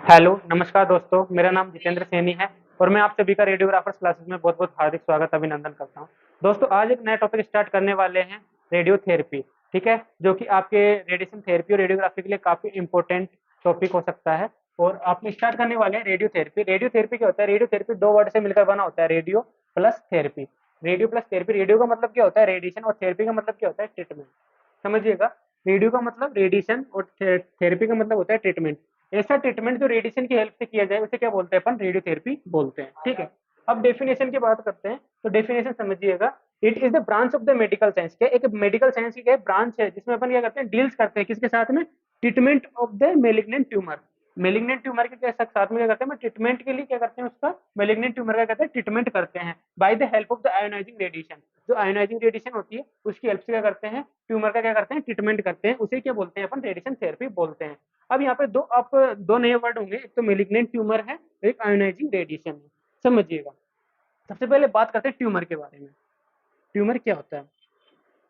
Hello, नमस्कार दोस्तों, मेरा नाम जितेंद्र सैनी है और मैं आप सभी का रेडियोग्राफर्स क्लासेस में बहुत-बहुत हार्दिक स्वागत अभिनंदन करता हूँ। दोस्तों, आज एक नया टॉपिक स्टार्ट करने वाले हैं, रेडियोथेरेपी, ठीक है? जो कि आपके रेडिएशन थेरेपी और रेडियोग्राफी के लिए काफ़ी इम्पोर्टेंट टॉपिक हो सकता है और आप स्टार्ट करने वाले हैं रेडियोथेरेपी। रेडियोथेरेपी क्या होता है? रेडियोथेरेपी 2 वर्ड से मिलकर बना होता है, radio plus therapy. Radio plus therapy, radio का मतलब क्या होता है? रेडिएशन और थेरेपी का मतलब क्या होता है? ट्रीटमेंट। समझिएगा, रेडियो का मतलब रेडिएशन और थेरेपी का मतलब होता है ट्रीटमेंट। ऐसा ट्रीटमेंट जो रेडिएशन की हेल्प से किया जाए उसे क्या बोलते हैं? अपन रेडियोथेरेपी बोलते हैं, ठीक है। अब डेफिनेशन की बात करते हैं तो डेफिनेशन समझिएगा, it is the branch of the medical science. क्या एक मेडिकल साइंस की क्या ब्रांच है जिसमें अपन क्या करते हैं? डील्स करते हैं किसके साथ में? Treatment of the malignant tumour. Malignant tumour के साथ में क्या करते हैं? ट्रीटमेंट के लिए क्या करते हैं? उसका मेलिग्नेंट ट्यूमर का कहते हैं ट्रीटमेंट करते हैं by the help of the ionising radiation. जो आयोनाइजिंग रेडिएशन होती है उसकी हेल्प से क्या करते हैं? ट्यूमर का क्या करते हैं? ट्रीटमेंट करते हैं। उसे क्या बोलते हैं? अपन रेडिएशन थेरेपी बोलते हैं। अब यहाँ पे दो नए वर्ड होंगे, एक तो मेलिग्नेंट ट्यूमर है, एक आयोनाइजिंग रेडिएशन है। समझिएगा, सबसे पहले बात करते हैं ट्यूमर के बारे में। ट्यूमर क्या होता है?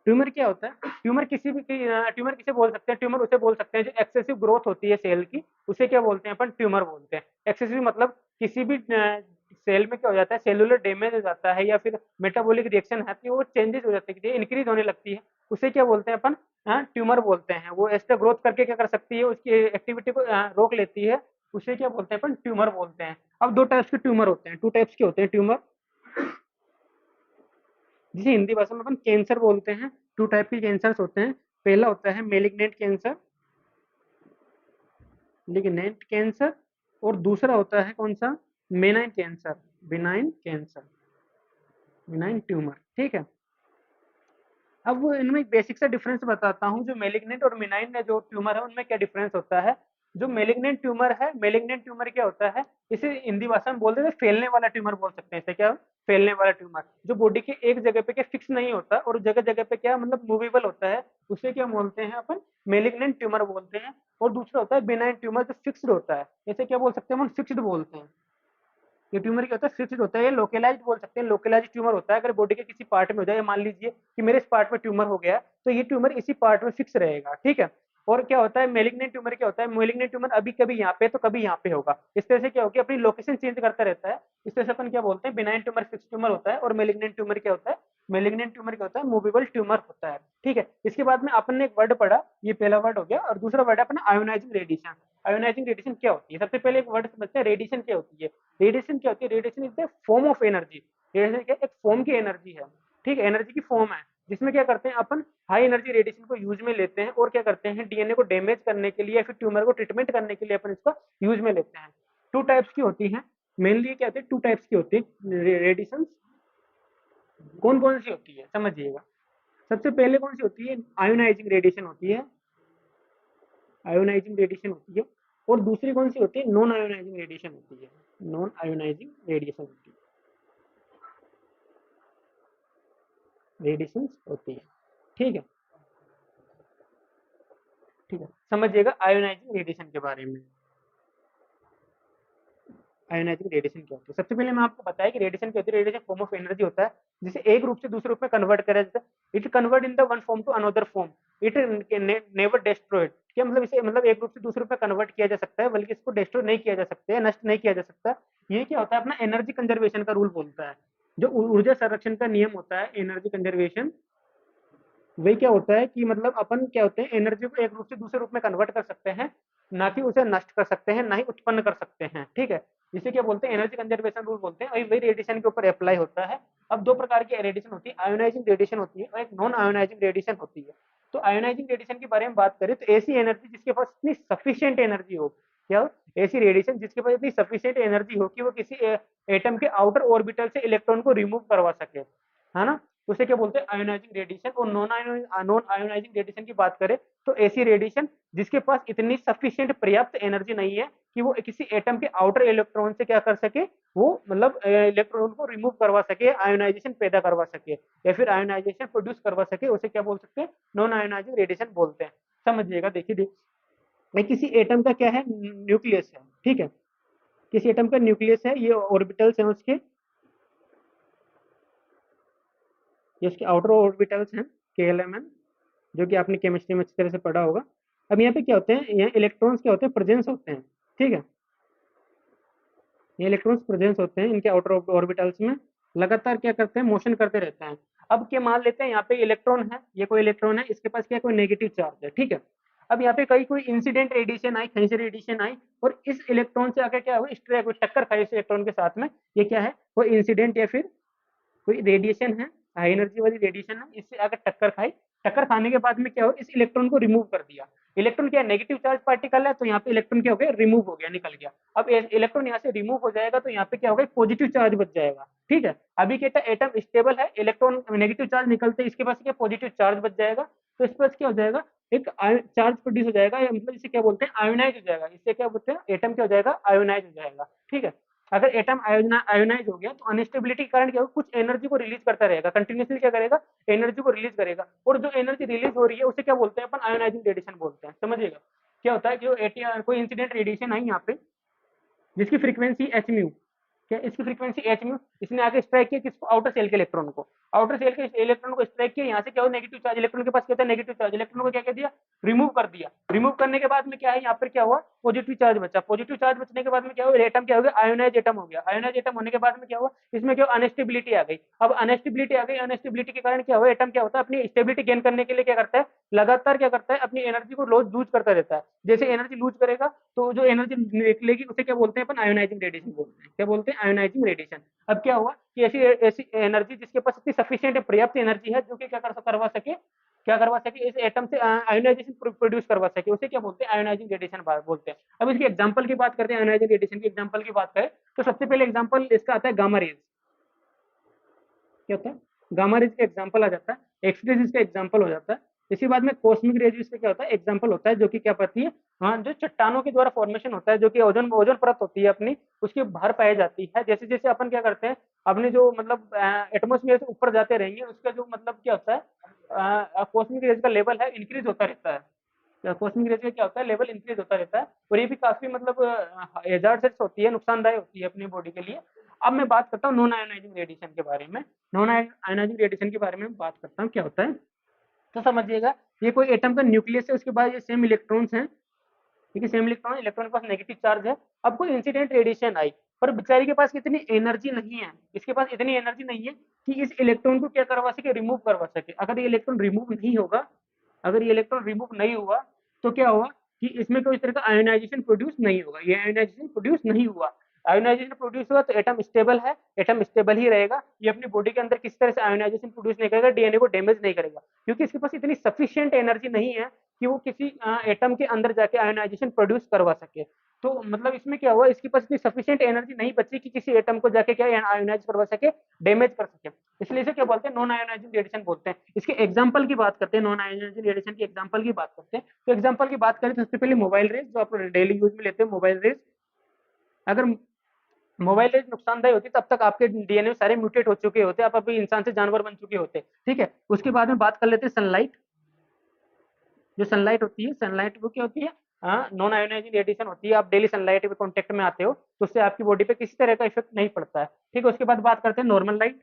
ट्यूमर क्या होता है? ट्यूमर किसे बोल सकते हैं? ट्यूमर उसे बोल सकते हैं जो एक्सेसिव ग्रोथ होती है सेल की, उसे क्या बोलते हैं? अपन ट्यूमर बोलते हैं। एक्सेसिव मतलब किसी भी सेल में क्या हो जाता है? सेलुलर डैमेज हो जाता है या फिर मेटाबॉलिक रिएक्शन आती है, वो चेंजेस हो जाते हैं, इंक्रीज होने लगती है, उसे क्या बोलते हैं अपन? ट्यूमर बोलते हैं। वो एक्स्ट्रा ग्रोथ करके क्या कर सकती है? उसकी एक्टिविटी को रोक लेती है, उसे क्या बोलते हैं? अपन ट्यूमर बोलते हैं। अब दो टाइप्स के ट्यूमर होते हैं, टू टाइप्स के होते हैं ट्यूमर, जिसे हिंदी भाषा में अपन कैंसर बोलते हैं। टू टाइप के कैंसर्स होते हैं। पहला होता है मेलिग्नेंट कैंसर, लिग्नेंट कैंसर, और दूसरा होता है कौन सा? मेनाइन cancer, benign cancer, benign tumour, ठीक है। अब वो इनमें एक बेसिक सा डिफरेंस बताता हूँ, जो मेलिग्नेंट और मिनाइन में जो ट्यूमर है उनमें क्या डिफरेंस होता है। जो मेलिग्नेंट ट्यूमर है, मेलिग्नेंट ट्यूमर क्या होता है? इसे हिंदी भाषा में बोलते हैं फैलने वाला ट्यूमर बोल सकते हैं। इसे क्या? फैलने वाला ट्यूमर, जो बॉडी के एक जगह पे क्या फिक्स नहीं होता और जगह जगह पे क्या मतलब मूवेबल होता है, उसे क्या बोलते हैं अपन? मेलिग्नेंट ट्यूमर बोलते हैं। और दूसरा होता है बिनाइन ट्यूमर, जो फिक्स्ड होता है, इसे क्या बोल सकते हैं? हम फिक्स्ड बोलते हैं। ये ट्यूमर क्या होता है? फिक्स्ड होता है। ये लोकलाइज्ड बोल सकते हैं, लोकलाइज्ड ट्यूमर होता है। अगर बॉडी के किसी पार्ट में हो जाए, मान लीजिए कि मेरे इस पार्ट में ट्यूमर हो गया, तो ये ट्यूमर इसी पार्ट में फिक्स रहेगा, ठीक है। और क्या होता है? मेलिग्नेंट ट्यूमर क्या होता है? मेलिग्नेंट ट्यूमर अभी कभी यहाँ पे तो कभी यहाँ पे होगा, इस तरह से क्या होगी? अपनी लोकेशन चेंज करता रहता है। इस तरह से अपन क्या बोलते हैं? बिनाइन ट्यूमर फिक्स ट्यूमर होता है, और मेलिग्नेंट ट्यूमर क्या होता है? मेलिग्नेंट ट्यूमर क्या होता है? मूवेबल ट्यूमर होता है, ठीक है। इसके बाद में अपन ने एक वर्ड पढ़ा, ये पहला वर्ड हो गया, और दूसरा वर्ड है अपना आयोनाइजिंग रेडिएशन। आयोनाइजिंग रेडिएशन क्या होती है? सबसे पहले एक वर्ड समझते हैं, रेडिएशन क्या होती है। रेडिएशन क्या होती है? Radiation is the form of energy. Radiation क्या? एक फॉर्म की एनर्जी है, ठीक है, एनर्जी की फॉर्म है, जिसमें क्या करते हैं अपन? हाई एनर्जी रेडिएशन को यूज में लेते हैं और क्या करते हैं? डीएनए को डैमेज करने के लिए या फिर ट्यूमर को ट्रीटमेंट करने के लिए अपन इसका यूज में लेते हैं। टू टाइप्स की होती है मेनली, क्या होती है? टू टाइप्स की होती है रेडिएशन। कौन कौन सी होती है समझिएगा। सबसे पहले कौन सी होती है? आयोनाइजिंग रेडिएशन होती है, आयोनाइजिंग रेडिएशन होती है। और दूसरी कौन सी होती है? नॉन आयोनाइजिंग रेडिएशन होती है, नॉन आयोनाइजिंग रेडिएशन होती है, रेडिएशन होती है, ठीक है। ठीक है, समझिएगा आयोनाइजिंग रेडिएशन के बारे में। आयोनाइजिंग रेडिएशन क्या होती है? सबसे पहले मैं आपको बताया कि रेडिएशन क्या होती है। रेडिएशन फॉर्म ऑफ एनर्जी होता है, जिसे एक रूप से दूसरे रूप में कन्वर्ट करा जाता है। It convert in the one form to another form, it never destroyed. क्या मतलब? इसे मतलब एक रूप से दूसरे रूप में कन्वर्ट किया जा सकता है, बल्कि इसको डिस्ट्रॉय नहीं किया जा सकता है, नष्ट नहीं किया जा सकता। ये क्या होता है? अपना एनर्जी कंजर्वेशन का रूल बोलता है। जो ऊर्जा संरक्षण का नियम होता है, एनर्जी कंजर्वेशन, वही क्या होता है कि मतलब अपन क्या होते हैं? एनर्जी को एक रूप से दूसरे रूप में कन्वर्ट कर सकते हैं, ना कि उसे नष्ट कर सकते हैं, ना ही उत्पन्न कर सकते हैं, ठीक है। इसे क्या बोलते हैं? एनर्जी कंजर्वेशन रूल बोलते हैं, वही रेडिएशन के ऊपर अप्लाई होता है। अब दो प्रकार की रेडिएशन होती है, आयोनाइजिंग रेडिएशन होती है और एक नॉन आयोनाइजिंग रेडिएशन होती है। तो आयोनाइजिंग रेडिएशन के बारे में बात करें तो ऐसी एनर्जी जिसके पास इतनी सफिशियंट एनर्जी हो, क्या? ऐसी रेडिएशन जिसके पास इतनी सफिशियंट एनर्जी हो कि वो किसी एटम के आउटर ऑर्बिटल से इलेक्ट्रॉन को रिमूव करवा सके, है ना, उसे क्या बोलते हैं? Ionising radiation. और नॉन आयोनाइजिंग रेडिएशन की बात करें तो ऐसी रेडिएशन जिसके पास इतनी सफिशिएंट पर्याप्त एनर्जी नहीं है कि वो किसी एटम के आउटर इलेक्ट्रॉन से क्या कर सके, वो मतलब इलेक्ट्रॉन को रिमूव करवा सके, आयोनाइजेशन पैदा करवा सके या फिर आयोनाइजेशन प्रोड्यूस करवा सके, उसे क्या बोल सकते हैं? नॉन आयोनाइजिंग रेडिएशन बोलते हैं। समझिएगा, देखिए किसी एटम का क्या है? न्यूक्लियस है, ठीक है। किसी एटम का न्यूक्लियस है, ये ऑर्बिटल्स हैं उसके, ये उसके आउटर ऑर्बिटल्स हैं, KLMN, जो कि आपने केमिस्ट्री में अच्छी तरह से पढ़ा होगा। अब यहाँ पे क्या होते हैं? यहाँ इलेक्ट्रॉन्स क्या होते हैं? प्रेजेंस होते हैं, ठीक है। ये इलेक्ट्रॉन्स प्रेजेंस होते हैं इनके आउटर ऑर्बिटल्स में, लगातार क्या करते हैं, मोशन करते रहते हैं। अब क्या मान लेते हैं यहाँ पे इलेक्ट्रॉन है, ये कोई इलेक्ट्रॉन है, इसके पास क्या कोई नेगेटिव चार्ज है, ठीक है। अब यहाँ पे कहीं कोई इंसिडेंट रेडिएशन आई, कहीं से रेडिएशन आई, और इस इलेक्ट्रॉन से आकर क्या हुआ, स्ट्राइक टक्कर खाई इस इलेक्ट्रॉन के साथ में, ये क्या है, वो इंसिडेंट या फिर कोई रेडिएशन है, हाई एनर्जी वाली रेडिएशन है, इससे आकर टक्कर खाई। टक्कर खाने के बाद में क्या हो, इस इलेक्ट्रॉन को रिमूव कर दिया। इलेक्ट्रॉन क्या नेगेटिव चार्ज पार्टिकल है, तो यहाँ पे इलेक्ट्रॉन क्या हो गया, रिमूव हो गया, निकल गया। अब इलेक्ट्रॉन यहाँ से रिमूव हो जाएगा तो यहाँ पे क्या होगा, पॉजिटिव चार्ज बच जाएगा, ठीक है। अभी क्या एटम स्टेबल है, इलेक्ट्रॉन नेगेटिव चार्ज निकलते इसके पास क्या पॉजिटिव चार्ज बच जाएगा, तो इस पास क्या हो जाएगा, एक चार्ज प्रोड्यूस हो जाएगा, मतलब इसे क्या बोलते हैं, आयोनाइज हो जाएगा। इससे क्या बोलते हैं, एटम क्या हो जाएगा, आयोनाइज हो जाएगा, ठीक है। अगर एटम आयोनाइज हो गया तो अनस्टेबिलिटी के कारण क्या होगा, कुछ एनर्जी को रिलीज करता रहेगा, कंटिन्यूसली क्या करेगा, एनर्जी को रिलीज करेगा, और जो एनर्जी रिलीज हो रही है उसे क्या बोलते हैं अपन, आयोनाइजिंग रेडिएशन बोलते हैं, समझिएगा। क्या होता है कि कोई इंसिडेंट रेडिएशन आई यहाँ पे, जिसकी फ्रीक्वेंसी एच म्यू, क्या इसकी फ्रीक्वेंसी एच म्यू, इसने आगे स्ट्राइक किया किसको, आउटर सेल के इलेक्ट्रॉन को, आउटर सेल के इलेक्ट्रॉन को स्ट्राइक किया, यहाँ से क्या हो, नेगेटिव चार्ज, इलेक्ट्रॉन के पास क्या होता है, नेगेटिव चार्ज, इलेक्ट्रॉन को क्या कर दिया, रिमूव कर दिया। रिमूव करने के बाद में क्या है, यहाँ पर क्या हुआ, पॉजिटिव चार्ज बचा। पॉजिटिव चार्ज बचने के बाद में क्या हुआ, एटम क्या हो गया, आयोनाइज एटम हो गया। आयोनाइज एटम होने के बाद में क्या हुआ, इसमें क्या अनस्टेबिलिटी आ गई। अब अनस्टेबिलिटी आ गई, अनस्टेबिलिटी के कारण क्या हुआ, एटम क्या होता है, अपनी स्टेबिलिटी गेन करने के लिए क्या करता है, लगातार क्या करता है, अपनी एनर्जी को लूज करता रहता है। जैसे एनर्जी लूज करेगा तो जो एनर्जी निकलेगी उसे क्या बोलते हैं अपन, आयोनाइजिंग रेडिएशन बोलते हैं। क्या बोलते हैं, आयोनाइजिंग रेडिएशन। अब क्या हुआ कि ऐसी ऐसी एनर्जी जिसके पास इतनी सफिशिएंट पर्याप्त एनर्जी है जो कि क्या करवा सके, क्या करवा सके, इस एटम से आयोनाइजेशन प्रोड्यूस करवा सके, उसे क्या बोलते हैं, आयोनाइजिंग रेडिएशन बोलते हैं। अब इसकी एग्जांपल की बात करते हैं, आयोनाइजिंग रेडिएशन की एग्जांपल की बात करें तो सबसे पहले एग्जांपल इसका आता है गामा रेज। क्या होता है, गामा रेज का एग्जांपल आ जाता है, एक्स रेज इसका एग्जांपल हो जाता है। इसी बाद में कॉस्मिक रेज इसका क्या होता है, एग्जांपल होता है, जो कि क्या पड़ती है, हाँ, जो चट्टानों के द्वारा फॉर्मेशन होता है, जो कि ओजोन ओजोन परत होती है अपनी, उसके बाहर पाई जाती है। जैसे जैसे अपन क्या करते हैं, अपने जो मतलब एटमोस्फेयर से ऊपर जाते रहेंगे, उसका जो मतलब क्या होता है, कॉस्मिक रेज का लेवल है इंक्रीज होता रहता है। कॉस्मिक रेज का क्या होता है, लेवल इंक्रीज होता रहता है, और ये भी काफी मतलब हैजार्डस होती है, नुकसानदायक होती है अपनी बॉडी के लिए। अब मैं बात करता हूँ नॉन आयोनाइजिंग रेडिएशन के बारे में। नॉन आयोनाइजिंग रेडिएशन के बारे में बात करता हूँ, क्या होता है, तो समझिएगा, ये कोई एटम का न्यूक्लियस है, उसके बाद ये सेम इलेक्ट्रॉन्स हैं, ठीक है, सेम इलेक्ट्रॉन, इलेक्ट्रॉन के पास नेगेटिव चार्ज है। अब कोई इंसिडेंट रेडिएशन आई, पर बेचारी के पास इतनी एनर्जी नहीं है, इसके पास इतनी एनर्जी नहीं है कि इस इलेक्ट्रॉन को क्या करवा सके, रिमूव करवा सके। अगर ये इलेक्ट्रॉन रिमूव नहीं होगा, अगर ये इलेक्ट्रॉन रिमूव नहीं हुआ, तो क्या होगा कि इसमें कोई तरह का आयोनाइजेशन प्रोड्यूस नहीं होगा, ये आयोनाइजेशन प्रोड्यूस नहीं हुआ। आयोनाइजेशन प्रोड्यूस हुआ तो एटम स्टेबल है, एटम स्टेबल ही रहेगा, ये अपनी बॉडी के अंदर किसी तरह से आयोनाइजेशन प्रोड्यूस नहीं करेगा, डीएनए को डैमेज नहीं करेगा, क्योंकि इसके पास इतनी सफिशिएंट एनर्जी नहीं है कि वो किसी एटम के अंदर जाके आयोनाइजेशन प्रोड्यूस करवा सके। तो मतलब इसमें क्या हुआ, इसके पास इतनी सफिशिएंट एनर्जी नहीं बची कि किसी एटम को जाके क्या आयोनाइज करवा सके, डैमेज कर सके, इसलिए इसे क्या बोलते हैं, नॉन आयोनाइजिंग रेडिएशन बोलते हैं। इसके एग्जांपल की बात करते हैं, नॉन आयोनाइजिंग रेडिएशन की एग्जांपल की बात करते हैं। तो एग्जांपल की बात करें तो सबसे पहले मोबाइल रेज, जो आप डेली यूज में लेते हैं, मोबाइल रेज। अगर मोबाइल रेज नुकसानदायक होती तब तक आपके डीएनए सारे म्यूटेट हो चुके होते, आप अभी इंसान से जानवर बन चुके होते, ठीक है। उसके बाद में बात कर लेते हैं सनलाइट। जो सनलाइट होती है, सनलाइट वो क्या होती है, नॉन आयोनाइजिंग रेडिएशन होती है। आप डेली सनलाइट के कांटेक्ट में आते हो तो उससे आपकी बॉडी पे किसी तरह का इफेक्ट नहीं पड़ता है, ठीक है। उसके बाद बात करते हैं नॉर्मल लाइट,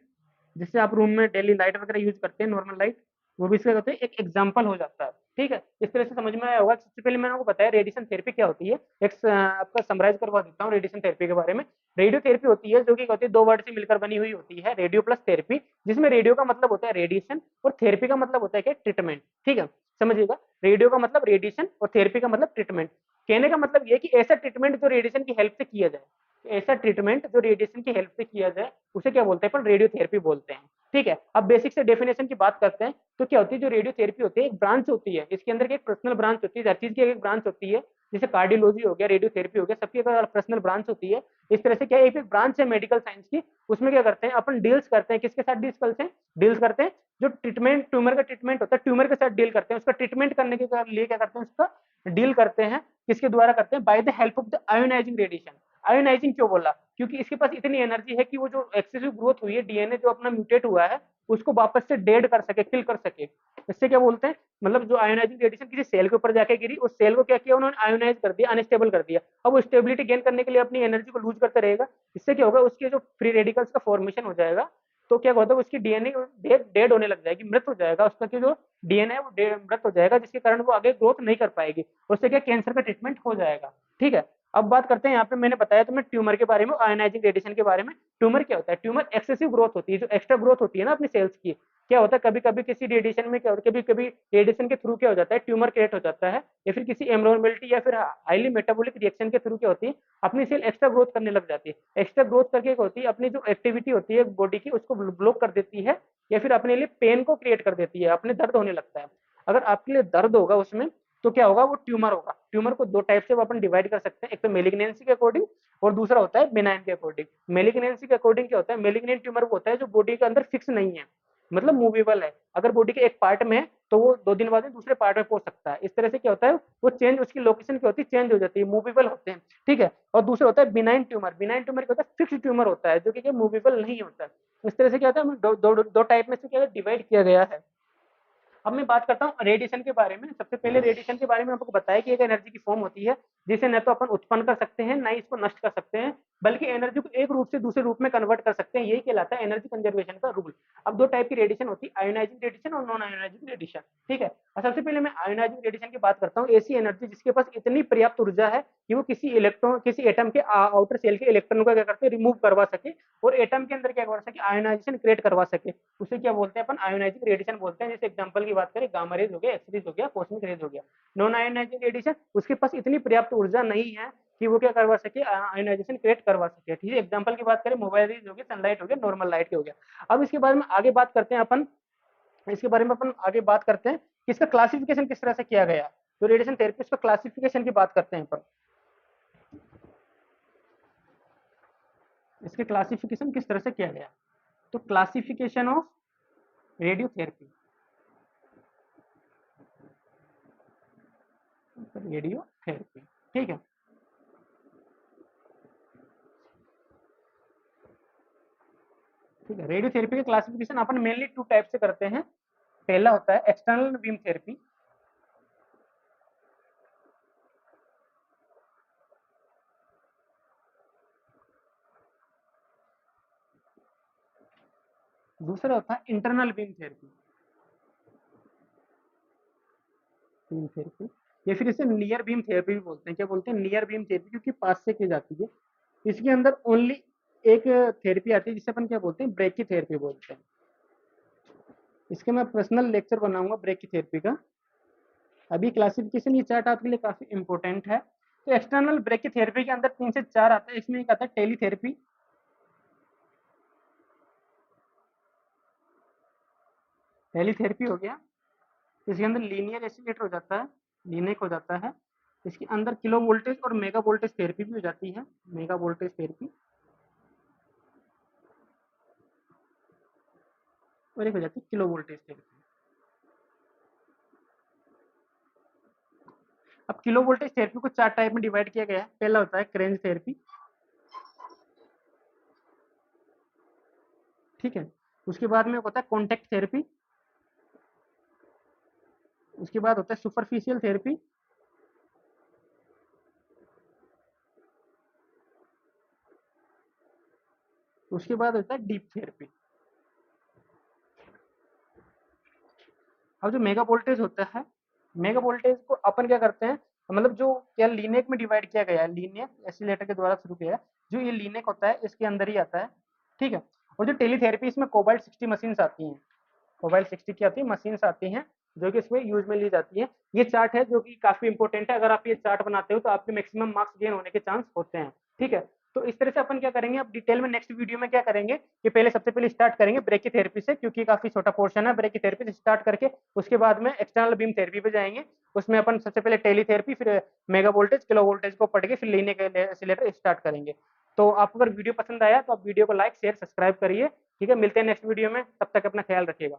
जिससे आप रूम में डेली लाइट वगैरह यूज करते हैं, नॉर्मल लाइट, वो भी इसका होता है एक एग्जाम्पल हो जाता है, ठीक है। इस तरह से समझ में आया होगा। सबसे पहले मैंने आपको बताया रेडिएशन थेरेपी क्या होती है, एक आपका समराइज करवा देता हूँ रेडिएशन थेरेपी के बारे में। रेडियो थेरेपी होती है जो कि होती है दो वर्ड से मिलकर बनी हुई होती है, रेडियो प्लस थेरेपी, जिसमें रेडियो का मतलब होता है रेडिएशन और थेरेपी का मतलब होता है क्या, ट्रीटमेंट, ठीक है, समझिएगा। रेडियो का मतलब रेडिएशन और थेरेपी का मतलब ट्रीटमेंट। कहने का मतलब ये कि ऐसा ट्रीटमेंट जो रेडिएशन की हेल्प से किया जाए, ऐसा ट्रीटमेंट जो रेडिएशन की हेल्प से किया जाए उसे क्या बोलते हैं, अपन रेडियोथेरेपी बोलते हैं, ठीक है। अब बेसिक से डेफिनेशन की बात करते हैं तो क्या होती है, जो रेडियोथेरेपी होती है एक ब्रांच होती है, इसके अंदर एक पर्सनल ब्रांच होती है, हर चीज की एक ब्रांच होती है, जैसे कार्डियोलॉजी हो गया, रेडियोथेरेपी हो गया, सबकी एक पर्सनल ब्रांच होती है। इस तरह से क्या एक ब्रांच है मेडिकल साइंस की, उसमें क्या करते हैं अपन, डील्स करते हैं, किसके साथ डील्स करते हैं, जो ट्रीटमेंट ट्यूमर का ट्रीटमेंट होता है, ट्यूमर के साथ डील करते हैं, उसका ट्रीटमेंट करने के लिए क्या करते हैं, उसका डील करते हैं, किसके द्वारा करते हैं, by the help of the ionising radiation. Ionising क्यों बोला, क्योंकि इसके पास इतनी एनर्जी है कि वो जो एक्सेसिव ग्रोथ हुई है, डीएनए जो अपना म्यूटेट हुआ है उसको वापस से डेड कर सके, किल कर सके। इससे क्या बोलते हैं, मतलब जो आयोनाइजिंग रेडिएशन किसी सेल के ऊपर जाके गिरी, उस सेल को क्या किया उन्होंने, आयोनाइज कर दिया, अनस्टेबल कर दिया। अब वो स्टेबिलिटी गेन करने के लिए अपनी एनर्जी को लूज करता रहेगा। इससे क्या होगा, उसके जो फ्री रेडिकल्स का फॉर्मेशन हो जाएगा, तो क्या होता है उसकी डीएनए डेड होने लग जाएगी, मृत हो जाएगा, उसका जो डीएनए वो मृत हो जाएगा, जिसके कारण वो आगे ग्रोथ नहीं कर पाएगी, उससे क्या कैंसर का ट्रीटमेंट हो जाएगा, ठीक है। अब बात करते हैं, यहाँ पे मैंने बताया तुम्हें ट्यूमर के बारे में, आयोनाइजिंग रेडिएशन के बारे में। ट्यूमर क्या होता है? ट्यूमर एक्सेसिव ग्रोथ होती है, जो एक्स्ट्रा ग्रोथ होती है ना अपनी सेल्स की। क्या होता है, कभी कभी किसी रेडिएशन में क्या होता है, कभी कभी रेडिएशन के थ्रू क्या हो जाता है, ट्यूमर क्रिएट हो जाता है, या फिर किसी एब्नॉर्मलिटी या फिर हाईली मेटाबॉलिक रिएक्शन के थ्रू क्या होती है, अपनी सेल एक्स्ट्रा ग्रोथ करने लग जाती है। एक्स्ट्रा ग्रोथ करके क्या होती है, अपनी जो एक्टिविटी होती है बॉडी की उसको ब्लॉक कर देती है, या फिर अपने लिए पेन को क्रिएट कर देती है, अपने दर्द होने लगता है। अगर आपके लिए दर्द होगा उसमें, तो क्या होगा, वो ट्यूमर होगा। ट्यूमर को दो टाइप से अपन डिवाइड कर सकते हैं, एक तो मेलिग्नेंसी के अकॉर्डिंग, और दूसरा होता है बिनाइन के अकॉर्डिंग। मेलिग्नेंसी के अकॉर्डिंग क्या होता है, मेलिग्नेंट ट्यूमर वो होता है जो बॉडी के अंदर फिक्स नहीं है, मतलब मूवेबल है। अगर बॉडी के एक पार्ट में है तो वो 2 दिन बाद में दूसरे पार्ट में पहुंच सकता है। इस तरह से क्या होता है, वो चेंज, उसकी लोकेशन क्या होती है, चेंज हो जाती है, मूवेबल होते हैं। ठीक है। और दूसरा होता है बिनाइन ट्यूमर। बिनाइन ट्यूमर क्या होता है, फिक्स ट्यूमर होता है, जो कि मूवेबल नहीं होता है। इस तरह से क्या होता है, दो टाइप में से क्या डिवाइड किया गया है। अब मैं बात करता हूँ रेडिएशन के बारे में। सबसे पहले रेडिएशन के बारे में आपको बताया कि एक एनर्जी की फॉर्म होती है, जिसे न तो अपन उत्पन्न कर सकते हैं, ना ही इसको नष्ट कर सकते हैं, बल्कि एनर्जी को एक रूप से दूसरे रूप में कन्वर्ट कर सकते हैं। यही कहलाता है एनर्जी कंजर्वेशन का रूल। अब दो टाइप की रेडिएशन होती है, आयोनाइजिंग रेडिएशन और नॉन आयोनाइजिंग रेडिएशन। ठीक है। और सबसे पहले मैं आयोनाइजिंग रेडिएशन की बात करता हूँ। ऐसी एनर्जी जिसके पास इतनी पर्याप्त ऊर्जा है कि वो किसी एटम के आउटर सेल के इलेक्ट्रॉन को क्या करते हैं, रिमूव करवा सके, और एटम के अंदर क्या करवा सके, आयोनाइजेशन क्रिएट करवा सके। उसे क्या बोलते हैं अपन, आयोनाइजिंग रेडिएशन बोलते हैं। जैसे एग्जांपल की बात करें, गामा रेज हो गया, एक्स रेज हो गया, कॉस्मिक रेज हो गया। नॉन आयोनाइजिंग रेडिएशन, उसके पास इतनी पर्याप्त ऊर्जा नहीं है कि वो क्या करवा सके, आयोनाइजेशन क्रिएट करवा सके। ठीक है। एग्जांपल की बात करें, मोबाइल रेज हो गया, सनलाइट हो गया, नॉर्मल लाइट हो गया। अब इसके बारे में आगे बात करते हैं अपन, इसके बारे में अपन आगे बात करते हैं कि इसका क्लासिफिकेशन किस तरह से किया गया। तो रेडिएशन थेरेपी, इसका क्लासिफिकेशन की बात करते हैं अपन। इसके क्लासिफिकेशन किस तरह से किया गया। तो क्लासिफिकेशन ऑफ रेडियोथेरेपी, रेडियोथेरेपी। ठीक है। ठीक है। रेडियोथेरेपी के क्लासिफिकेशन अपन मेनली 2 टाइप से करते हैं। पहला होता है एक्सटर्नल बीम थेरेपी, दूसरा होता है internal beam therapy, beam therapy, या फिर इसे नियर बीम थेरेपी भी बोलते हैं। क्या बोलते हैं, नियर बीम थेरेपी, क्योंकि पास से की जाती है। इसके अंदर ओनली एक थेरेपी आती है, जिसे अपन क्या बोलते हैं, ब्रेकी थेरेपी बोलते हैं। इसके मैं पर्सनल लेक्चर बनाऊंगा ब्रेकी थेरेपी का। अभी क्लासिफिकेशन, ये चार्ट आपके लिए काफी इंपॉर्टेंट है। तो एक्सटर्नल ब्रेकी थेरेपी के अंदर 3 से 4 आता है। इसमें एक आता है टेलीथेरेपी। टेलीथेरेपी हो गया, इसके अंदर लीनियर एसिलेटर हो जाता है, लीनिक हो जाता है। इसके अंदर किलो वोल्टेज और मेगा वोल्टेज थेरेपी भी हो जाती है, मेगा वोल्टेज थेरेपी, और एक हो जाती है किलो वोल्टेज थेरेपी। अब किलो वोल्टेज थेरेपी को 4 टाइप में डिवाइड किया गया है। पहला होता है क्रेंज थेरेपी। ठीक है। उसके बाद में होता है कॉन्टेक्ट थेरेपी। उसके बाद होता है सुपरफिशियल थेरेपी। उसके बाद होता है डीप थेरेपी। अब जो मेगा वोल्टेज होता है, मेगा वोल्टेज को अपन क्या करते हैं, मतलब जो क्या लीनेक में डिवाइड किया गया है, लीनेक एसिलेटर के द्वारा शुरू किया है। जो ये लीनेक होता है इसके अंदर ही आता है। ठीक है। और जो टेलीथेरेपी, इसमें कोबाल्ट 60 मशीन्स आती हैं, मोबाइल 60 की आती है, मशीन्स आती हैं, जो कि इसमें यूज में ली जाती है। ये चार्ट है जो कि काफी इंपॉर्टेंट है। अगर आप ये चार्ट बनाते हो तो आपके मैक्सिमम मार्क्स गेन होने के चांस होते हैं। ठीक है। तो इस तरह से अपन क्या करेंगे, अब डिटेल में नेक्स्ट वीडियो में क्या करेंगे कि पहले सबसे पहले स्टार्ट करेंगे ब्रेकी थेरेपी से, क्योंकि काफी छोटा पोर्शन है। ब्रेकी थेरेपी से स्टार्ट करके उसके बाद में एक्सटर्नल बीम थेरेपी पे जाएंगे। उसमें अपन सबसे पहले टेली थेरेपी, फिर मेगा वोल्टेज, किलो वोल्टेज को पढ़ के फिर लीनिक एसिलेटर स्टार्ट करेंगे। तो आपको अगर वीडियो पसंद आया तो आप वीडियो को लाइक शेयर सब्सक्राइब करिए। ठीक है। मिलते हैं नेक्स्ट वीडियो में, तब तक अपना ख्याल रखिएगा।